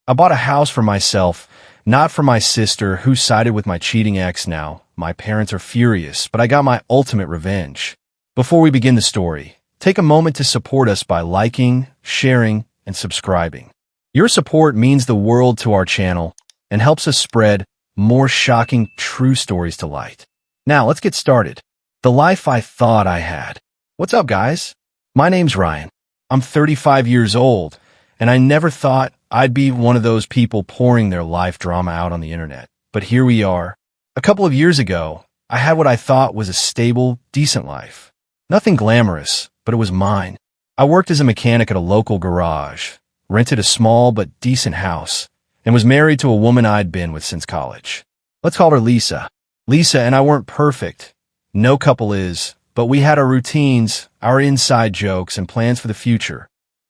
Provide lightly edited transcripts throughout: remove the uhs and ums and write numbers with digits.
I bought a house for myself, not for my sister, who sided with my cheating ex now. My parents are furious, but I got my ultimate revenge. Before we begin the story, take a moment to support us by liking, sharing, and subscribing. Your support means the world to our channel and helps us spread more shocking, true stories to light. Now, let's get started. The life I thought I had. What's up, guys? My name's Ryan. I'm 35 years old, and I never thought I'd be one of those people pouring their life drama out on the internet. But here we are. A couple of years ago, I had what I thought was a stable, decent life. Nothing glamorous, but it was mine. I worked as a mechanic at a local garage, rented a small but decent house, and was married to a woman I'd been with since college. Let's call her Lisa. Lisa and I weren't perfect. No couple is, but we had our routines, our inside jokes, and plans for the future.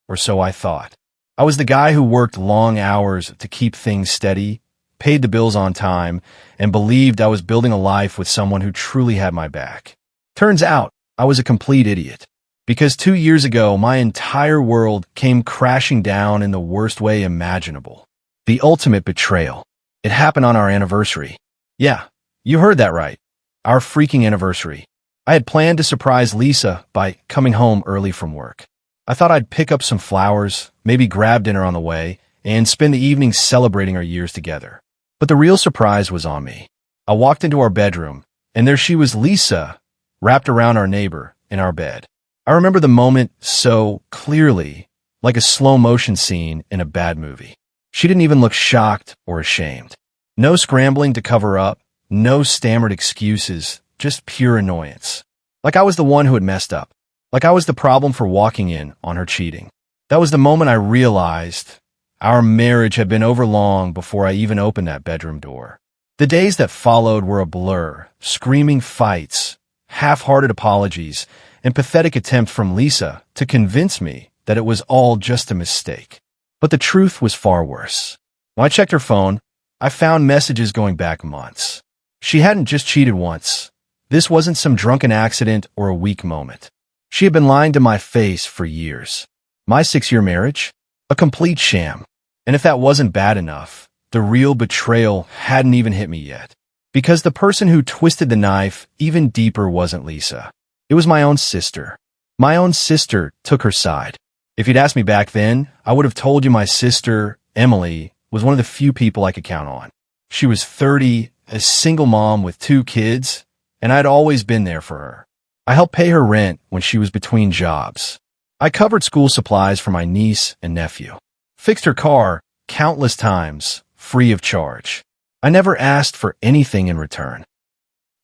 Or so I thought. I was the guy who worked long hours to keep things steady, paid the bills on time, and believed I was building a life with someone who truly had my back. Turns out, I was a complete idiot. Because 2 years ago, my entire world came crashing down in the worst way imaginable. The ultimate betrayal. It happened on our anniversary. Yeah, you heard that right. Our freaking anniversary. I had planned to surprise Lisa by coming home early from work. I thought I'd pick up some flowers, maybe grab dinner on the way, and spend the evening celebrating our years together. But the real surprise was on me. I walked into our bedroom, and there she was, Lisa, wrapped around our neighbor in our bed. I remember the moment so clearly, like a slow-motion scene in a bad movie. She didn't even look shocked or ashamed. No scrambling to cover up, no stammered excuses, just pure annoyance. Like I was the one who had messed up. Like I was the problem for walking in on her cheating. That was the moment I realized our marriage had been over long before I even opened that bedroom door. The days that followed were a blur, screaming fights, half-hearted apologies, and pathetic attempt from Lisa to convince me that it was all just a mistake. But the truth was far worse. When I checked her phone, I found messages going back months. She hadn't just cheated once. This wasn't some drunken accident or a weak moment. She had been lying to my face for years. My 6-year marriage? A complete sham. And if that wasn't bad enough, the real betrayal hadn't even hit me yet. Because the person who twisted the knife even deeper wasn't Lisa. It was my own sister. My own sister took her side. If you'd asked me back then, I would have told you my sister, Emily, was one of the few people I could count on. She was 30, a single mom with 2 kids, and I'd always been there for her. I helped pay her rent when she was between jobs. I covered school supplies for my niece and nephew. Fixed her car countless times, free of charge. I never asked for anything in return.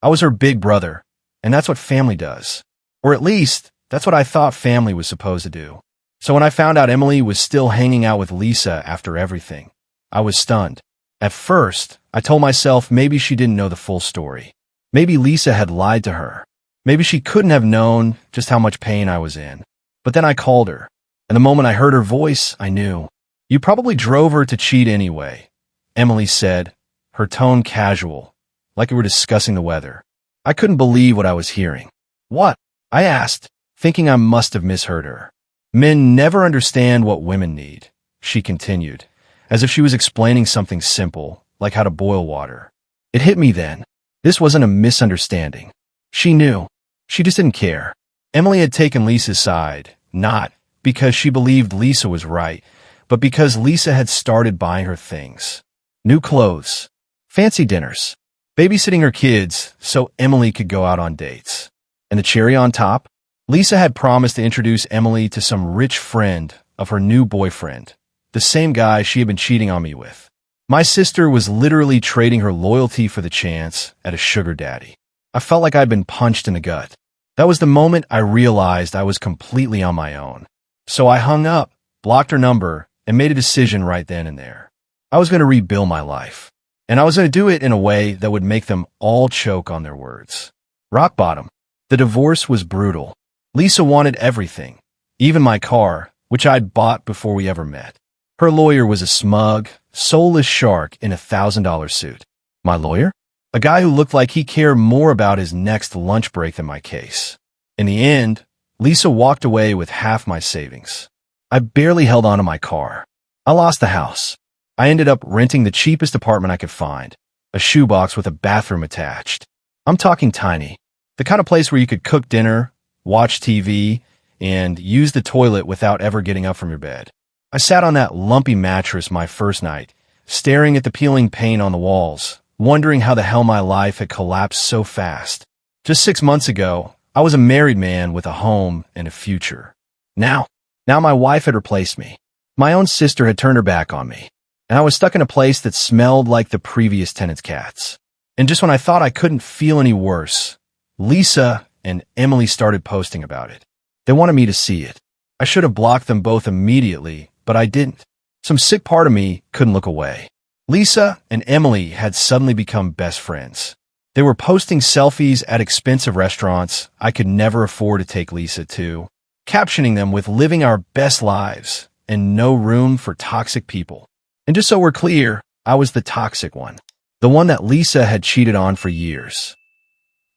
I was her big brother, and that's what family does. Or at least, that's what I thought family was supposed to do. So when I found out Emily was still hanging out with Lisa after everything, I was stunned. At first, I told myself maybe she didn't know the full story. Maybe Lisa had lied to her. Maybe she couldn't have known just how much pain I was in. But then I called her, and the moment I heard her voice, I knew. You probably drove her to cheat anyway, Emily said, her tone casual, like we were discussing the weather. I couldn't believe what I was hearing. What? I asked, thinking I must have misheard her. Men never understand what women need, she continued, as if she was explaining something simple, like how to boil water. It hit me then. This wasn't a misunderstanding. She knew. She just didn't care. Emily had taken Lisa's side, not because she believed Lisa was right, but because Lisa had started buying her things. New clothes, fancy dinners, babysitting her kids so Emily could go out on dates. And the cherry on top? Lisa had promised to introduce Emily to some rich friend of her new boyfriend, the same guy she had been cheating on me with. My sister was literally trading her loyalty for the chance at a sugar daddy. I felt like I'd been punched in the gut. That was the moment I realized I was completely on my own. So I hung up, blocked her number, and made a decision right then and there. I was going to rebuild my life. And I was going to do it in a way that would make them all choke on their words. Rock bottom. The divorce was brutal. Lisa wanted everything, even my car, which I'd bought before we ever met. Her lawyer was a smug, soulless shark in a $1,000 suit. My lawyer? A guy who looked like he cared more about his next lunch break than my case. In the end, Lisa walked away with half my savings. I barely held onto my car. I lost the house. I ended up renting the cheapest apartment I could find, a shoebox with a bathroom attached. I'm talking tiny, the kind of place where you could cook dinner, watch TV, and use the toilet without ever getting up from your bed. I sat on that lumpy mattress my first night, staring at the peeling paint on the walls, wondering how the hell my life had collapsed so fast. Just 6 months ago, I was a married man with a home and a future. Now my wife had replaced me. My own sister had turned her back on me, and I was stuck in a place that smelled like the previous tenant's cats. And just when I thought I couldn't feel any worse, Lisa and Emily started posting about it. They wanted me to see it. I should have blocked them both immediately, but I didn't. Some sick part of me couldn't look away. Lisa and Emily had suddenly become best friends. They were posting selfies at expensive restaurants I could never afford to take Lisa to, captioning them with living our best lives and no room for toxic people. And just so we're clear, I was the toxic one. The one that Lisa had cheated on for years.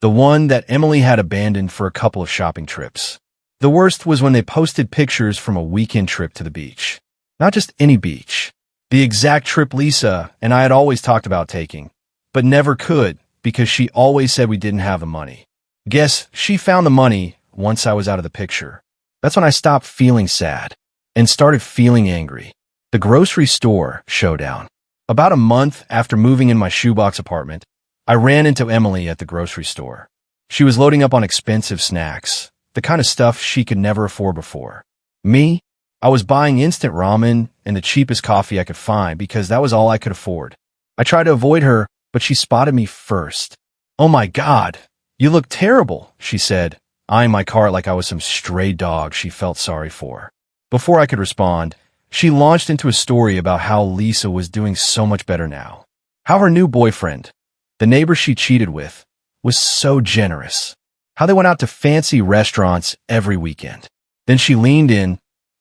The one that Emily had abandoned for a couple of shopping trips. The worst was when they posted pictures from a weekend trip to the beach. Not just any beach. The exact trip Lisa and I had always talked about taking, but never could because she always said we didn't have the money. Guess she found the money once I was out of the picture. That's when I stopped feeling sad and started feeling angry. The grocery store showdown. About a month after moving in my shoebox apartment, I ran into Emily at the grocery store. She was loading up on expensive snacks, the kind of stuff she could never afford before. Me? I was buying instant ramen and the cheapest coffee I could find because that was all I could afford. I tried to avoid her, but she spotted me first. "Oh my God, you look terrible," she said, eyeing my cart like I was some stray dog she felt sorry for. Before I could respond, she launched into a story about how Lisa was doing so much better now. How her new boyfriend, the neighbor she cheated with, was so generous. How they went out to fancy restaurants every weekend. Then she leaned in,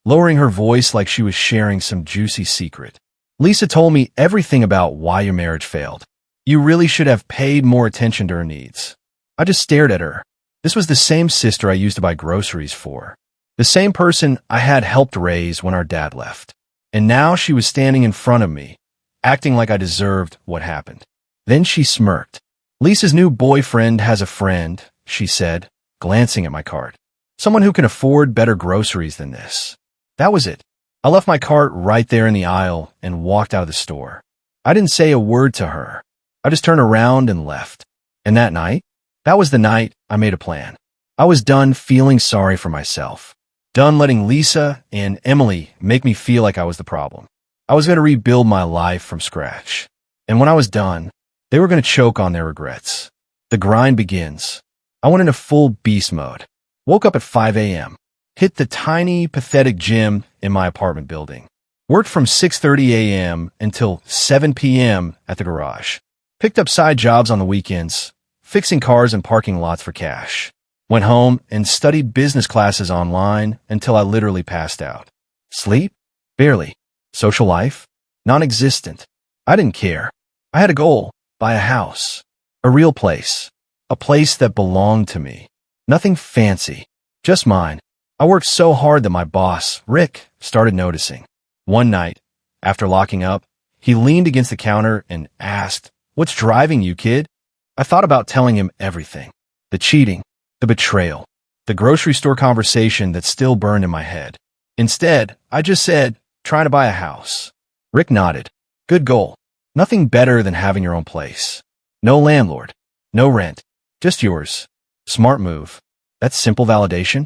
lowering her voice like she was sharing some juicy secret. "Lisa told me everything about why your marriage failed. You really should have paid more attention to her needs." I just stared at her. This was the same sister I used to buy groceries for. The same person I had helped raise when our dad left. And now she was standing in front of me, acting like I deserved what happened. Then she smirked. "Lisa's new boyfriend has a friend," she said, glancing at my cart. "Someone who can afford better groceries than this." That was it. I left my cart right there in the aisle and walked out of the store. I didn't say a word to her. I just turned around and left. And that night, that was the night I made a plan. I was done feeling sorry for myself. Done letting Lisa and Emily make me feel like I was the problem. I was going to rebuild my life from scratch. And when I was done, they were going to choke on their regrets. The grind begins. I went into full beast mode. Woke up at 5 a.m. Hit the tiny, pathetic gym in my apartment building. Worked from 6:30 a.m. until 7 p.m. at the garage. Picked up side jobs on the weekends, fixing cars and parking lots for cash. Went home and studied business classes online until I literally passed out. Sleep? Barely. Social life? Non-existent. I didn't care. I had a goal. Buy a house. A real place. A place that belonged to me. Nothing fancy. Just mine. I worked so hard that my boss, Rick, started noticing. One night, after locking up, he leaned against the counter and asked, "What's driving you, kid?" I thought about telling him everything. The cheating, the betrayal, the grocery store conversation that still burned in my head. Instead, I just said, "Trying to buy a house." Rick nodded. "Good goal. Nothing better than having your own place. No landlord. No rent. Just yours. Smart move." That's simple validation.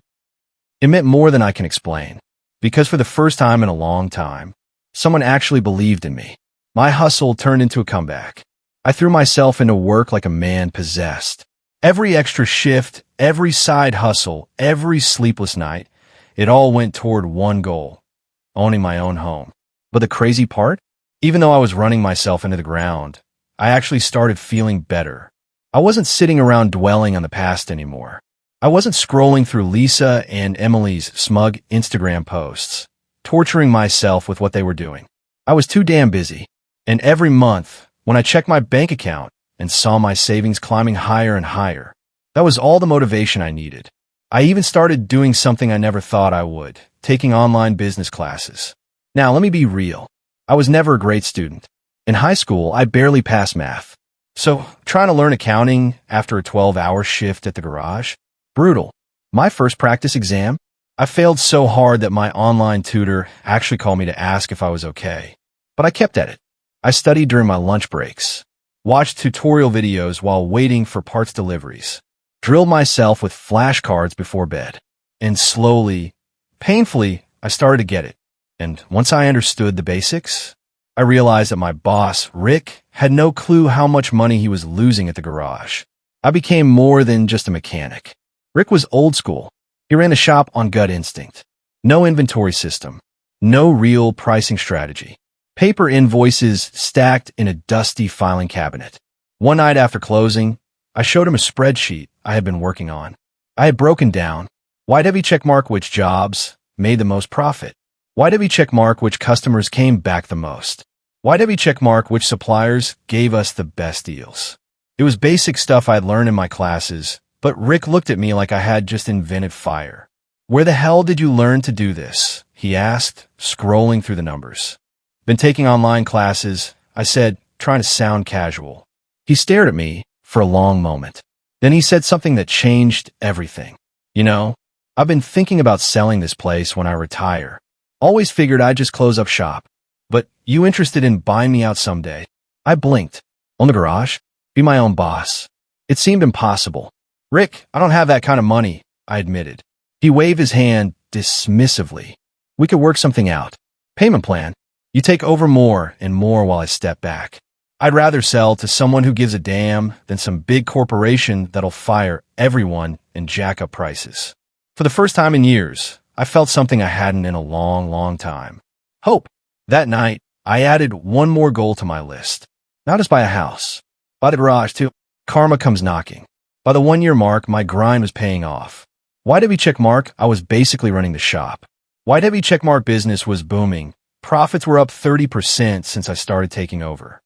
It meant more than I can explain. Because for the first time in a long time, someone actually believed in me. My hustle turned into a comeback. I threw myself into work like a man possessed. Every extra shift, every side hustle, every sleepless night, it all went toward one goal: owning my own home. But the crazy part? Even though I was running myself into the ground, I actually started feeling better. I wasn't sitting around dwelling on the past anymore. I wasn't scrolling through Lisa and Emily's smug Instagram posts, torturing myself with what they were doing. I was too damn busy. And every month, when I checked my bank account and saw my savings climbing higher and higher, that was all the motivation I needed. I even started doing something I never thought I would, taking online business classes. Now, let me be real. I was never a great student. In high school, I barely passed math. So, trying to learn accounting after a 12-hour shift at the garage? Brutal. My first practice exam? I failed so hard that my online tutor actually called me to ask if I was okay. But I kept at it. I studied during my lunch breaks, watched tutorial videos while waiting for parts deliveries, drilled myself with flashcards before bed, and slowly, painfully, I started to get it. And once I understood the basics, I realized that my boss, Rick, had no clue how much money he was losing at the garage. I became more than just a mechanic. Rick was old school. He ran a shop on gut instinct. No inventory system. No real pricing strategy. Paper invoices stacked in a dusty filing cabinet. One night after closing, I showed him a spreadsheet I had been working on. I had broken down. Why'd heavy checkmark which jobs made the most profit? Why'd heavy checkmark which customers came back the most? Why'd heavy checkmark which suppliers gave us the best deals? It was basic stuff I'd learned in my classes, but Rick looked at me like I had just invented fire. Where the hell did you learn to do this? He asked, scrolling through the numbers. Been taking online classes, I said, trying to sound casual. He stared at me for a long moment. Then he said something that changed everything. You know, I've been thinking about selling this place when I retire. Always figured I'd just close up shop. But you interested in buying me out someday? I blinked. Own the garage? Be my own boss? It seemed impossible. Rick, I don't have that kind of money, I admitted. He waved his hand dismissively. We could work something out. Payment plan. You take over more and more while I step back. I'd rather sell to someone who gives a damn than some big corporation that'll fire everyone and jack up prices. For the first time in years, I felt something I hadn't in a long, long time. Hope. That night, I added one more goal to my list. Not just buy a house. Buy the garage, too. Karma comes knocking. By the 1-year mark, my grind was paying off. Why'd heavy checkmark? I was basically running the shop. Why'd heavy checkmark business was booming. Profits were up 30% since I started taking over.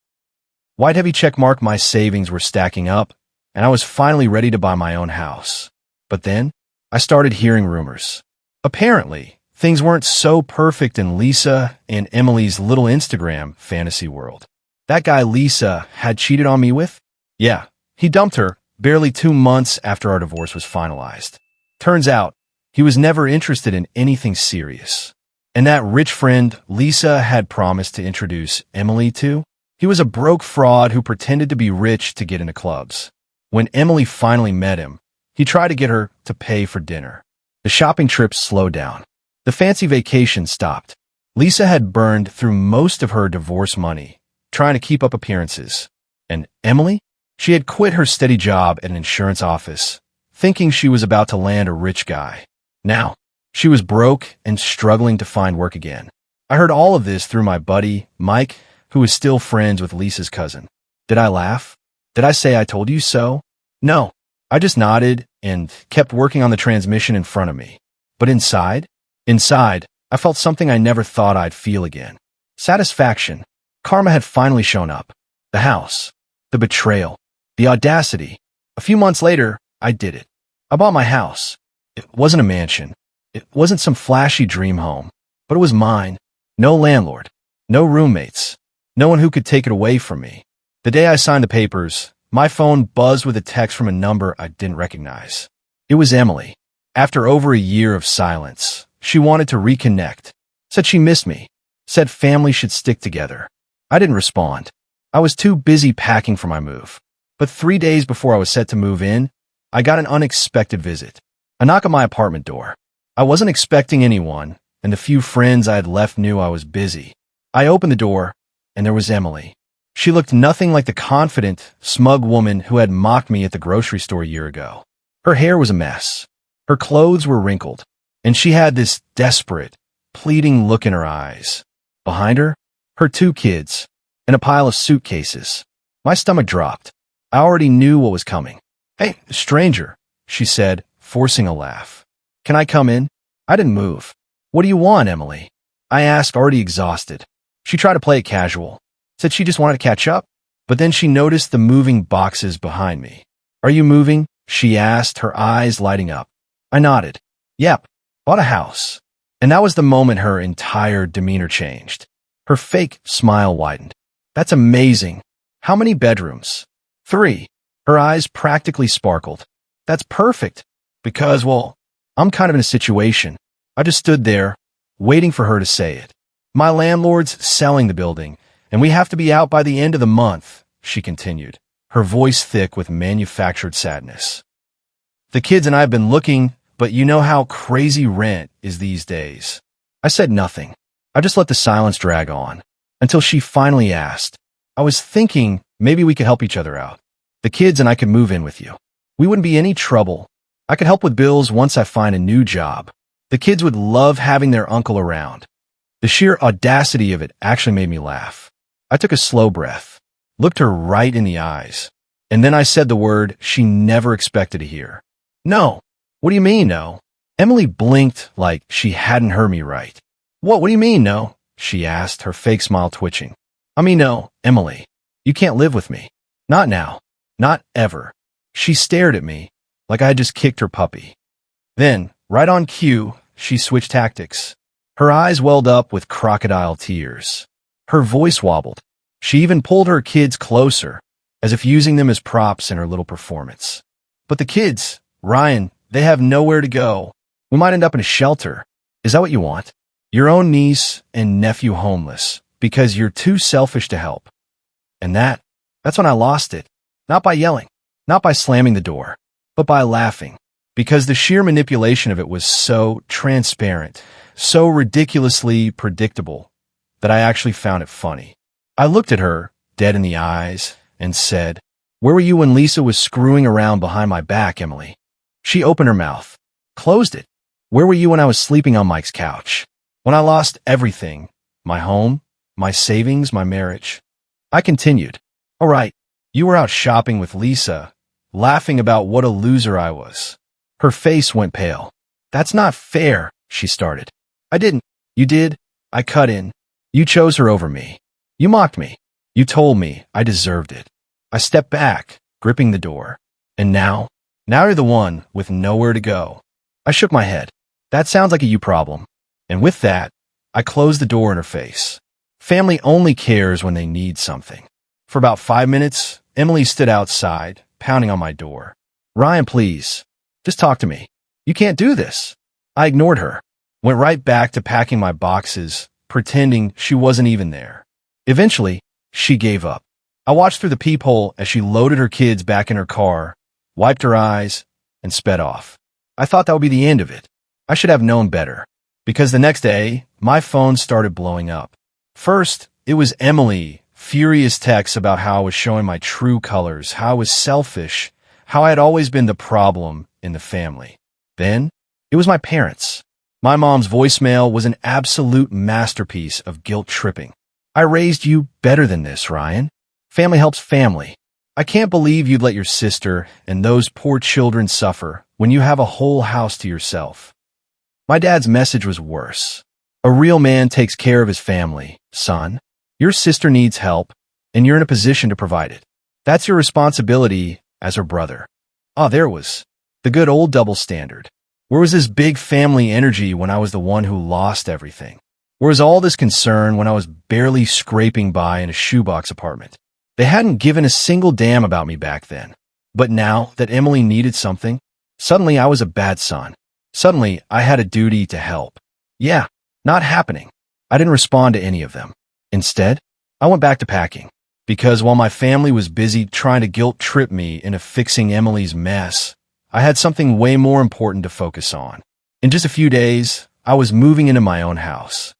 Why'd heavy checkmark? My savings were stacking up, and I was finally ready to buy my own house. But then, I started hearing rumors. Apparently, things weren't so perfect in Lisa and Emily's little Instagram fantasy world. That guy Lisa had cheated on me with? Yeah, he dumped her barely 2 months after our divorce was finalized. Turns out, he was never interested in anything serious. And that rich friend Lisa had promised to introduce Emily to? He was a broke fraud who pretended to be rich to get into clubs. When Emily finally met him, he tried to get her to pay for dinner. The shopping trips slowed down. The fancy vacation stopped. Lisa had burned through most of her divorce money, trying to keep up appearances. And Emily? She had quit her steady job at an insurance office, thinking she was about to land a rich guy. Now, she was broke and struggling to find work again. I heard all of this through my buddy, Mike, who was still friends with Lisa's cousin. Did I laugh? Did I say I told you so? No. I just nodded and kept working on the transmission in front of me. But inside, I felt something I never thought I'd feel again. Satisfaction. Karma had finally shown up. The house. The betrayal. The audacity. A few months later, I did it. I bought my house. It wasn't a mansion. It wasn't some flashy dream home. But it was mine. No landlord. No roommates. No one who could take it away from me. The day I signed the papers, my phone buzzed with a text from a number I didn't recognize. It was Emily. After over a year of silence, she wanted to reconnect. Said she missed me. Said family should stick together. I didn't respond. I was too busy packing for my move. But 3 days before I was set to move in, I got an unexpected visit. A knock on my apartment door. I wasn't expecting anyone, and the few friends I had left knew I was busy. I opened the door, and there was Emily. She looked nothing like the confident, smug woman who had mocked me at the grocery store a year ago. Her hair was a mess. Her clothes were wrinkled, and she had this desperate, pleading look in her eyes. Behind her, her 2 kids, and a pile of suitcases. My stomach dropped. I already knew what was coming. "Hey, stranger," she said, forcing a laugh. "Can I come in?" I didn't move. "What do you want, Emily?" I asked, already exhausted. She tried to play it casual. Said she just wanted to catch up. But then she noticed the moving boxes behind me. "Are you moving?" she asked, her eyes lighting up. I nodded. "Yep, bought a house." And that was the moment her entire demeanor changed. Her fake smile widened. That's amazing. How many bedrooms? 3. Her eyes practically sparkled. That's perfect. Because, well, I'm kind of in a situation. I just stood there, waiting for her to say it. My landlord's selling the building, and we have to be out by the end of the month, she continued, her voice thick with manufactured sadness. The kids and I have been looking, but you know how crazy rent is these days. I said nothing. I just let the silence drag on, until she finally asked. I was thinking maybe we could help each other out. The kids and I could move in with you. We wouldn't be any trouble. I could help with bills once I find a new job. The kids would love having their uncle around. The sheer audacity of it actually made me laugh. I took a slow breath, looked her right in the eyes, and then I said the word she never expected to hear. No. What do you mean, no? Emily blinked like she hadn't heard me right. What do you mean, no? She asked, her fake smile twitching. I mean, no, Emily. You can't live with me. Not now. Not ever. She stared at me like I had just kicked her puppy. Then, right on cue, she switched tactics. Her eyes welled up with crocodile tears. Her voice wobbled. She even pulled her kids closer, as if using them as props in her little performance. But the kids, Ryan, they have nowhere to go. We might end up in a shelter. Is that what you want? Your own niece and nephew homeless, because you're too selfish to help. And that's when I lost it. Not by yelling, not by slamming the door, but by laughing. Because the sheer manipulation of it was so transparent, so ridiculously predictable, that I actually found it funny. I looked at her, dead in the eyes, and said, "Where were you when Lisa was screwing around behind my back, Emily?" She opened her mouth, closed it. "Where were you when I was sleeping on Mike's couch? When I lost everything, my home, my savings, my marriage?" I continued, "All right, you were out shopping with Lisa, laughing about what a loser I was." Her face went pale. "That's not fair," she started. "I didn't. You did. I cut in. You chose her over me. You mocked me. You told me I deserved it." I stepped back, gripping the door. "And now you're the one with nowhere to go." I shook my head. "That sounds like a you problem." And with that, I closed the door in her face. Family only cares when they need something. For about 5 minutes, Emily stood outside, pounding on my door. "Ryan, please, just talk to me. You can't do this." I ignored her, went right back to packing my boxes, pretending she wasn't even there. Eventually, she gave up. I watched through the peephole as she loaded her kids back in her car, wiped her eyes, and sped off. I thought that would be the end of it. I should have known better, because the next day, my phone started blowing up. First, it was Emily, furious texts about how I was showing my true colors, how I was selfish, how I had always been the problem in the family. Then, it was my parents. My mom's voicemail was an absolute masterpiece of guilt tripping. "I raised you better than this, Ryan. Family helps family. I can't believe you'd let your sister and those poor children suffer when you have a whole house to yourself." My dad's message was worse. "A real man takes care of his family, son. Your sister needs help, and you're in a position to provide it. That's your responsibility as her brother." There it was. The good old double standard. Where was this big family energy when I was the one who lost everything? Where was all this concern when I was barely scraping by in a shoebox apartment? They hadn't given a single damn about me back then. But now that Emily needed something, suddenly I was a bad son. Suddenly I had a duty to help. Yeah, not happening. I didn't respond to any of them. Instead, I went back to packing. Because while my family was busy trying to guilt trip me into fixing Emily's mess, I had something way more important to focus on. In just a few days, I was moving into my own house.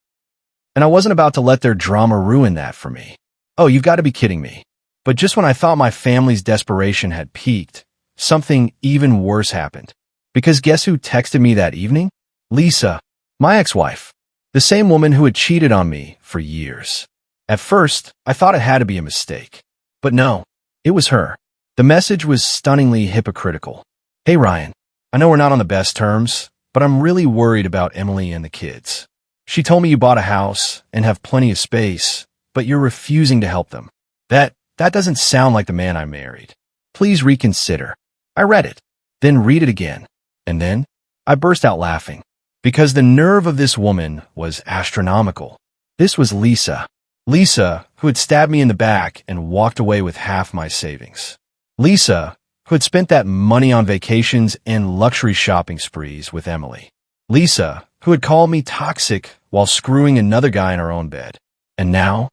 And I wasn't about to let their drama ruin that for me. Oh, you've got to be kidding me. But just when I thought my family's desperation had peaked, something even worse happened. Because guess who texted me that evening? Lisa, my ex-wife. The same woman who had cheated on me for years. At first, I thought it had to be a mistake. But no, it was her. The message was stunningly hypocritical. "Hey Ryan, I know we're not on the best terms, but I'm really worried about Emily and the kids. She told me you bought a house and have plenty of space, but you're refusing to help them. That doesn't sound like the man I married. Please reconsider." I read it, then read it again, and then I burst out laughing. Because the nerve of this woman was astronomical. This was Lisa, Lisa, who had stabbed me in the back and walked away with half my savings. Lisa, who had spent that money on vacations and luxury shopping sprees with Emily. Lisa, who had called me toxic while screwing another guy in her own bed. And now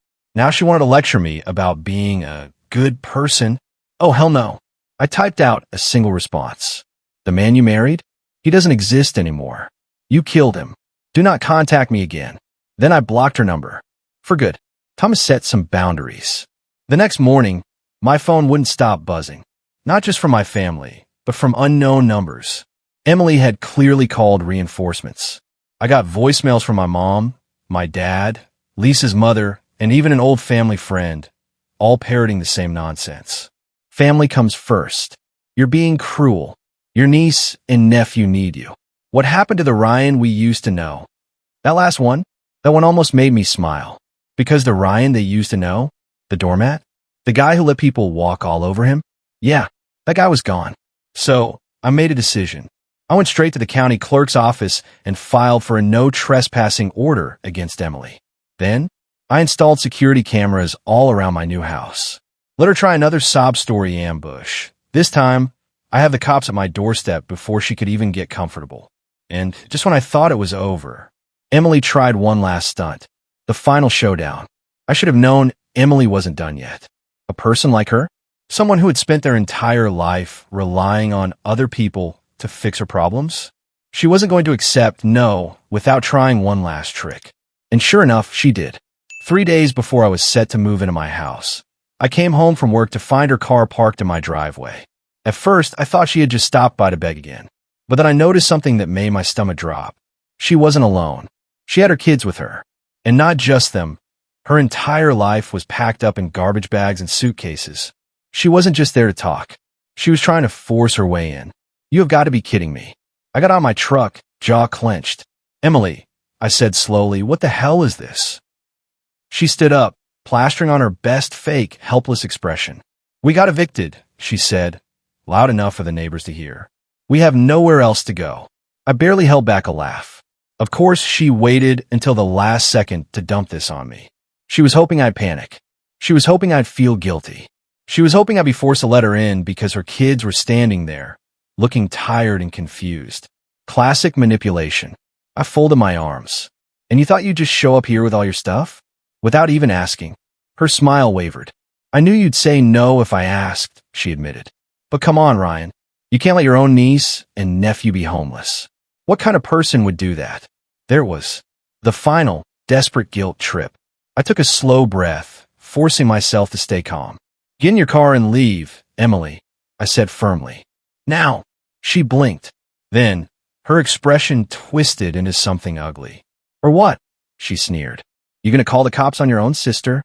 she wanted to lecture me about being a good person. Oh, hell no. I typed out a single response. The man you married? He doesn't exist anymore. You killed him. Do not contact me again. Then I blocked her number. For good. Thomas set some boundaries. The next morning, my phone wouldn't stop buzzing. Not just from my family, but from unknown numbers. Emily had clearly called reinforcements. I got voicemails from my mom, my dad, Lisa's mother, and even an old family friend, all parroting the same nonsense. Family comes first. You're being cruel. Your niece and nephew need you. What happened to the Ryan we used to know? That last one? That one almost made me smile. Because the Ryan they used to know? The doormat? The guy who let people walk all over him? Yeah, that guy was gone. So, I made a decision. I went straight to the county clerk's office and filed for a no trespassing order against Emily. Then, I installed security cameras all around my new house. Let her try another sob story ambush. This time, I have the cops at my doorstep before she could even get comfortable. And just when I thought it was over, Emily tried one last stunt. The final showdown. I should have known Emily wasn't done yet. A person like her? Someone who had spent their entire life relying on other people to fix her problems? She wasn't going to accept no without trying one last trick. And sure enough, she did. 3 days before I was set to move into my house, I came home from work to find her car parked in my driveway. At first, I thought she had just stopped by to beg again. But then I noticed something that made my stomach drop. She wasn't alone. She had her kids with her. And not just them. Her entire life was packed up in garbage bags and suitcases. She wasn't just there to talk. She was trying to force her way in. You have got to be kidding me. I got out of my truck, jaw clenched. Emily, I said slowly, what the hell is this? She stood up, plastering on her best fake, helpless expression. We got evicted, she said, loud enough for the neighbors to hear. We have nowhere else to go. I barely held back a laugh. Of course, she waited until the last second to dump this on me. She was hoping I'd panic. She was hoping I'd feel guilty. She was hoping I'd be forced to let her in because her kids were standing there, looking tired and confused. Classic manipulation. I folded my arms. And you thought you'd just show up here with all your stuff? Without even asking. Her smile wavered. I knew you'd say no if I asked, she admitted. But come on, Ryan. You can't let your own niece and nephew be homeless. What kind of person would do that? There was the final, desperate guilt trip. I took a slow breath, forcing myself to stay calm. Get in your car and leave, Emily, I said firmly. Now, she blinked. Then, her expression twisted into something ugly. Or what? She sneered. You gonna call the cops on your own sister?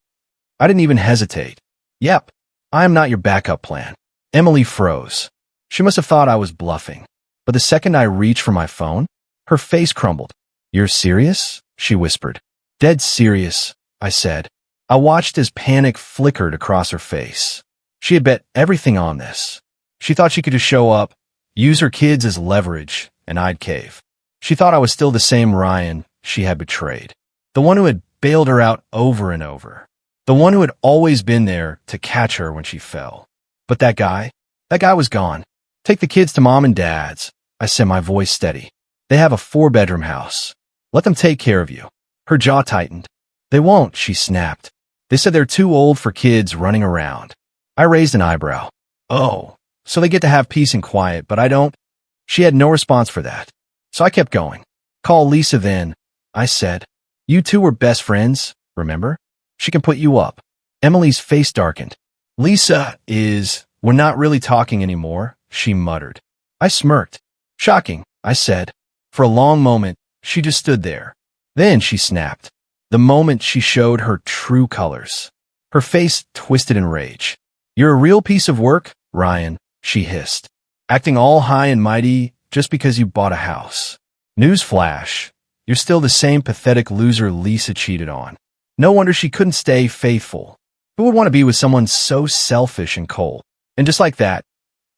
I didn't even hesitate. Yep, I am not your backup plan. Emily froze. She must have thought I was bluffing. But the second I reached for my phone, her face crumbled. You're serious? She whispered. Dead serious, I said. I watched as panic flickered across her face. She had bet everything on this. She thought she could just show up, use her kids as leverage, and I'd cave. She thought I was still the same Ryan she had betrayed. The one who had bailed her out over and over. The one who had always been there to catch her when she fell. But that guy was gone. Take the kids to mom and dad's, I said, my voice steady. They have a 4-bedroom house. Let them take care of you. Her jaw tightened. They won't, she snapped. They said they're too old for kids running around. I raised an eyebrow. Oh, so they get to have peace and quiet, but I don't? She had no response for that. So I kept going. Call Lisa then, I said. You two were best friends, remember? She can put you up. Emily's face darkened. Lisa is, we're not really talking anymore, she muttered. I smirked. Shocking, I said. For a long moment, she just stood there. Then she snapped. The moment she showed her true colors. Her face twisted in rage. You're a real piece of work, Ryan, she hissed. Acting all high and mighty just because you bought a house. Newsflash, you're still the same pathetic loser Lisa cheated on. No wonder she couldn't stay faithful. Who would want to be with someone so selfish and cold? And just like that,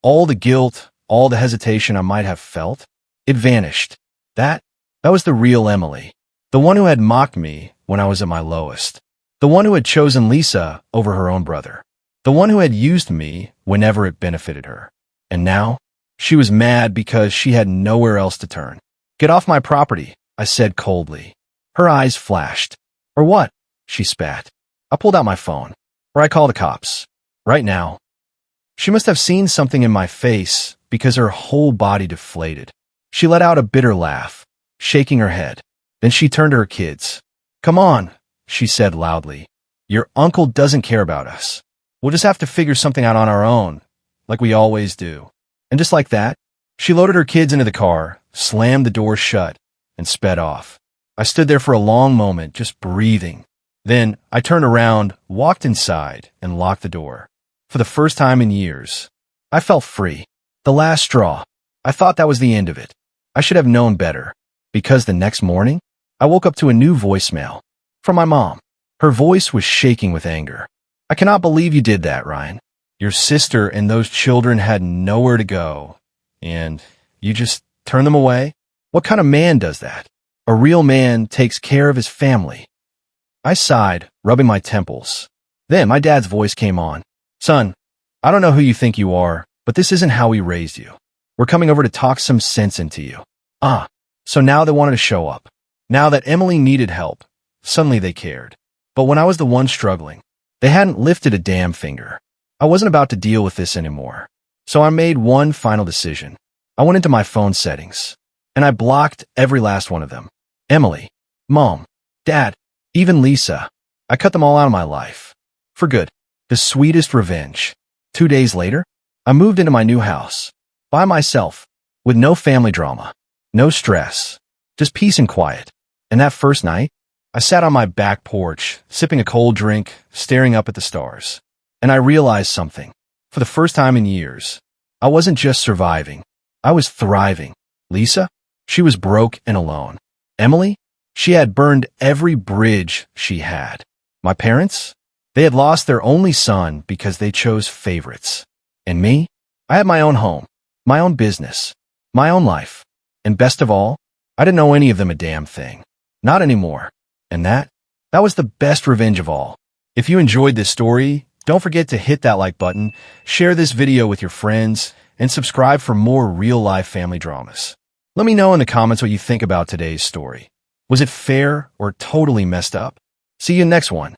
all the guilt, all the hesitation I might have felt, it vanished. That was the real Emily. The one who had mocked me when I was at my lowest. The one who had chosen Lisa over her own brother. The one who had used me whenever it benefited her. And now, she was mad because she had nowhere else to turn. "Get off my property," I said coldly. Her eyes flashed. "Or what?" she spat. I pulled out my phone. "Or I call the cops. Right now." She must have seen something in my face because her whole body deflated. She let out a bitter laugh, shaking her head. Then she turned to her kids. "Come on," she said loudly. "Your uncle doesn't care about us. We'll just have to figure something out on our own, like we always do." And just like that, she loaded her kids into the car, slammed the door shut, and sped off. I stood there for a long moment, just breathing. Then I turned around, walked inside, and locked the door. For the first time in years, I felt free. The last straw. I thought that was the end of it. I should have known better, because the next morning, I woke up to a new voicemail from my mom. Her voice was shaking with anger. "I cannot believe you did that, Ryan. Your sister and those children had nowhere to go, and you just turn them away? What kind of man does that? A real man takes care of his family." I sighed, rubbing my temples. Then my dad's voice came on. "Son, I don't know who you think you are, but this isn't how we raised you. We're coming over to talk some sense into you." So now they wanted to show up. Now that Emily needed help, suddenly they cared. But when I was the one struggling, they hadn't lifted a damn finger. I wasn't about to deal with this anymore. So I made one final decision. I went into my phone settings, and I blocked every last one of them. Emily, Mom, Dad, even Lisa. I cut them all out of my life. For good. The sweetest revenge. 2 days later, I moved into my new house. By myself. With no family drama. No stress. Just peace and quiet. And that first night, I sat on my back porch, sipping a cold drink, staring up at the stars. And I realized something. For the first time in years, I wasn't just surviving. I was thriving. Lisa? She was broke and alone. Emily? She had burned every bridge she had. My parents? They had lost their only son because they chose favorites. And me? I had my own home, my own business, my own life. And best of all, I didn't owe any of them a damn thing. Not anymore. And that was the best revenge of all. If you enjoyed this story, don't forget to hit that like button, share this video with your friends, and subscribe for more real-life family dramas. Let me know in the comments what you think about today's story. Was it fair or totally messed up? See you in the next one.